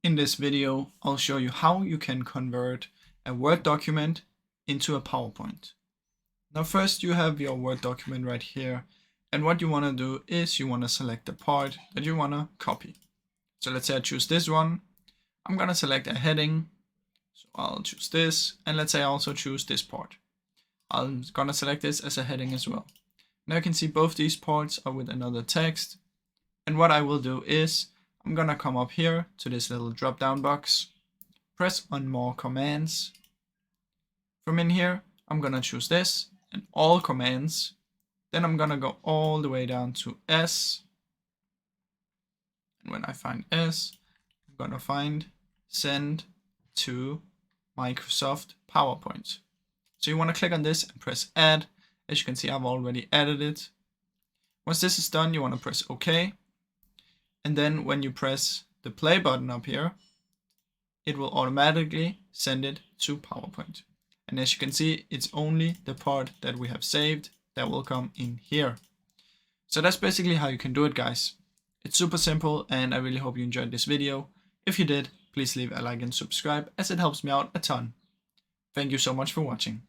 In this video, I'll show you how you can convert a Word document into a PowerPoint. Now first you have your Word document right here, and what you want to do is you want to select the part that you want to copy. So let's say I choose this one. I'm going to select a heading, so I'll choose this, and let's say I also choose this part. I'm going to select this as a heading as well. Now you can see both these parts are with another text, and what I will do is I'm going to come up here to this little drop down box, press on more commands. From in here, I'm going to choose this and all commands. Then I'm going to go all the way down to S. And when I find S, I'm going to find send to Microsoft PowerPoint. So you want to click on this and press add. As you can see, I've already added it. Once this is done, you want to press OK. And then when you press the play button up here, it will automatically send it to PowerPoint. And as you can see, it's only the part that we have saved that will come in here. So that's basically how you can do it, guys. It's super simple, and I really hope you enjoyed this video. If you did, please leave a like and subscribe, as it helps me out a ton. Thank you so much for watching.